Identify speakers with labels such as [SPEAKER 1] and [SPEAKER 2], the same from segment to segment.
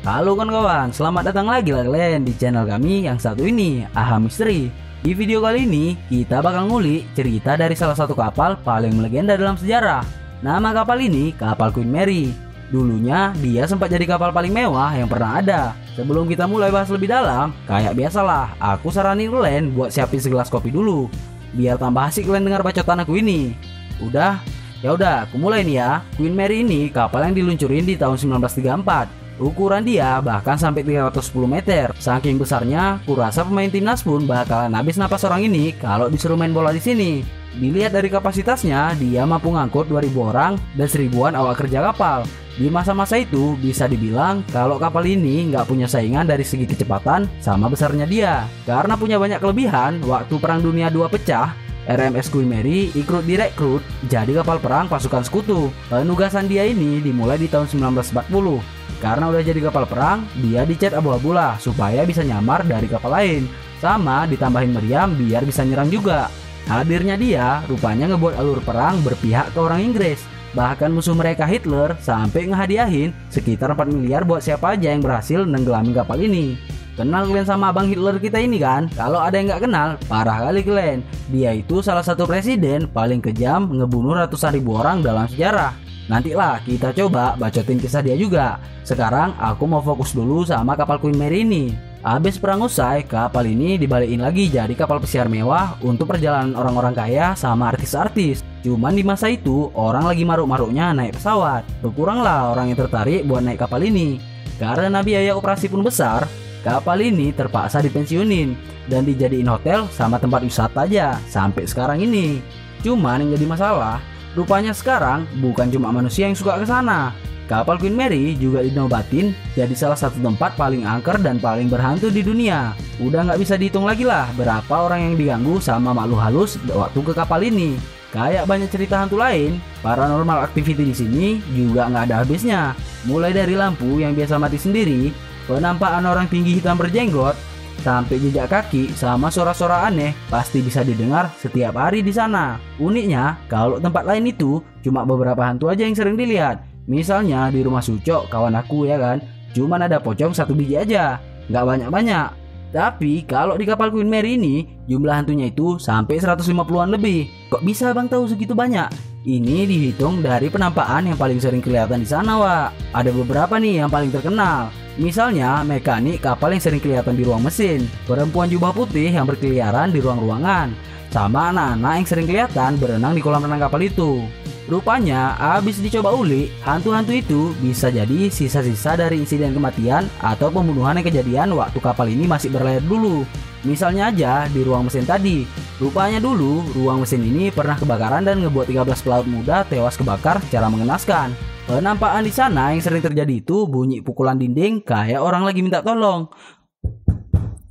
[SPEAKER 1] Halo kawan-kawan, selamat datang lagi lah kalian di channel kami yang satu ini, AHA Misteri. Di video kali ini, kita bakal ngulik cerita dari salah satu kapal paling melegenda dalam sejarah. Nama kapal ini, kapal Queen Mary. Dulunya, dia sempat jadi kapal paling mewah yang pernah ada. Sebelum kita mulai bahas lebih dalam, kayak biasalah, aku saranin kalian buat siapin segelas kopi dulu, biar tambah asik kalian dengar bacotan aku ini. Udah? Ya udah, aku mulai nih ya. Queen Mary ini kapal yang diluncurin di tahun 1934. Ukuran dia bahkan sampai 310 meter. Saking besarnya, kurasa pemain timnas pun bakalan habis napas orang ini kalau disuruh main bola di sini. Dilihat dari kapasitasnya, dia mampu ngangkut 2000 orang dan 1000-an awak kerja kapal. Di masa-masa itu bisa dibilang kalau kapal ini nggak punya saingan dari segi kecepatan sama besarnya dia. Karena punya banyak kelebihan, waktu Perang Dunia II pecah, RMS Queen Mary ikut direkrut jadi kapal perang pasukan sekutu. Penugasan dia ini dimulai di tahun 1940. Karena udah jadi kapal perang, dia dicat abu-abu lah supaya bisa nyamar dari kapal lain. Sama ditambahin meriam biar bisa nyerang juga. Hadirnya dia rupanya ngebuat alur perang berpihak ke orang Inggris. Bahkan musuh mereka Hitler sampai ngehadiahin sekitar 4 miliar buat siapa aja yang berhasil nenggelamin kapal ini. Kenal kalian sama abang Hitler kita ini kan? Kalau ada yang nggak kenal, parah kali kalian. Dia itu salah satu presiden paling kejam, ngebunuh ratusan ribu orang dalam sejarah. Nantilah kita coba bacotin kisah dia juga. Sekarang aku mau fokus dulu sama kapal Queen Mary ini. Habis perang usai, kapal ini dibalikin lagi jadi kapal pesiar mewah untuk perjalanan orang-orang kaya sama artis-artis. Cuman di masa itu, orang lagi maruk-maruknya naik pesawat. Berkuranglah orang yang tertarik buat naik kapal ini. Karena biaya operasi pun besar, kapal ini terpaksa dipensiunin dan dijadiin hotel sama tempat wisata aja sampai sekarang ini. Cuman yang jadi masalah, rupanya sekarang bukan cuma manusia yang suka ke sana. Kapal Queen Mary juga dinobatin jadi salah satu tempat paling angker dan paling berhantu di dunia. Udah nggak bisa dihitung lagi lah berapa orang yang diganggu sama makhluk halus waktu ke kapal ini. Kayak banyak cerita hantu lain, paranormal activity di sini juga nggak ada habisnya. Mulai dari lampu yang biasa mati sendiri, penampakan orang tinggi hitam berjenggot, sampai jejak kaki sama suara-suara aneh pasti bisa didengar setiap hari di sana. Uniknya, kalau tempat lain itu cuma beberapa hantu aja yang sering dilihat. Misalnya di rumah Sucok, kawan aku ya kan, cuman ada pocong 1 biji aja, nggak banyak-banyak. Tapi kalau di kapal Queen Mary ini, jumlah hantunya itu sampai 150-an lebih. Kok bisa bang tahu segitu banyak? Ini dihitung dari penampakan yang paling sering kelihatan di sana, Wak. Ada beberapa nih yang paling terkenal. Misalnya mekanik kapal yang sering kelihatan di ruang mesin, perempuan jubah putih yang berkeliaran di ruang-ruangan, sama anak-anak yang sering kelihatan berenang di kolam renang kapal itu. Rupanya abis dicoba ulik, hantu-hantu itu bisa jadi sisa-sisa dari insiden kematian atau pembunuhan yang kejadian waktu kapal ini masih berlayar dulu. Misalnya aja di ruang mesin tadi, rupanya dulu ruang mesin ini pernah kebakaran dan ngebuat 13 pelaut muda tewas kebakar secara mengenaskan. Penampakan di sana yang sering terjadi itu bunyi pukulan dinding kayak orang lagi minta tolong.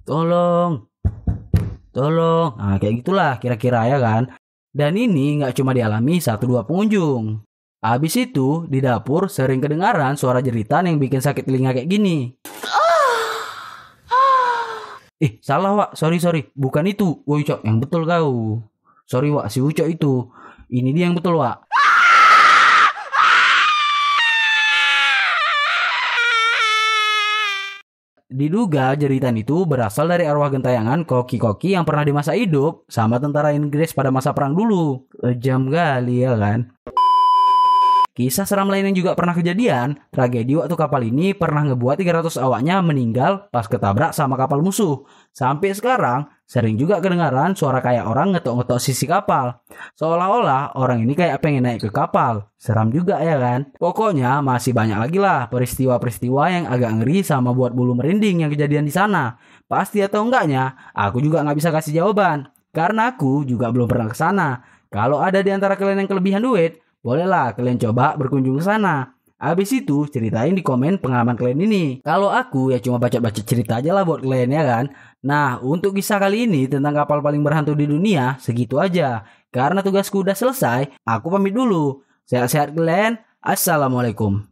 [SPEAKER 1] Tolong. Tolong. Nah kayak gitulah kira-kira ya kan. Dan ini nggak cuma dialami 1-2 pengunjung. Habis itu di dapur sering kedengaran suara jeritan yang bikin sakit telinga kayak gini. Salah Wak, sorry, bukan itu. Woi Cok, yang betul kau. Sorry Wak, si Ucok itu. Ini dia yang betul Wak. Diduga jeritan itu berasal dari arwah gentayangan koki-koki yang pernah di masa hidup sama tentara Inggris pada masa perang dulu. Kejam kali ya kan. Kisah seram lain yang juga pernah kejadian, tragedi waktu kapal ini pernah ngebuat 300 awaknya meninggal pas ketabrak sama kapal musuh. Sampai sekarang, sering juga kedengaran suara kayak orang ngetok-ngetok sisi kapal. Seolah-olah orang ini kayak pengen naik ke kapal. Seram juga ya kan? Pokoknya masih banyak lagi lah peristiwa-peristiwa yang agak ngeri sama buat bulu merinding yang kejadian di sana. Pasti atau enggaknya, aku juga nggak bisa kasih jawaban. Karena aku juga belum pernah ke sana. Kalau ada di antara kalian yang kelebihan duit, bolehlah kalian coba berkunjung ke sana. Habis itu ceritain di komen pengalaman kalian ini. Kalau aku ya cuma baca-baca cerita aja lah buat kalian ya kan. Nah untuk kisah kali ini tentang kapal paling berhantu di dunia segitu aja. Karena tugasku udah selesai, aku pamit dulu. Sehat-sehat kalian. Assalamualaikum.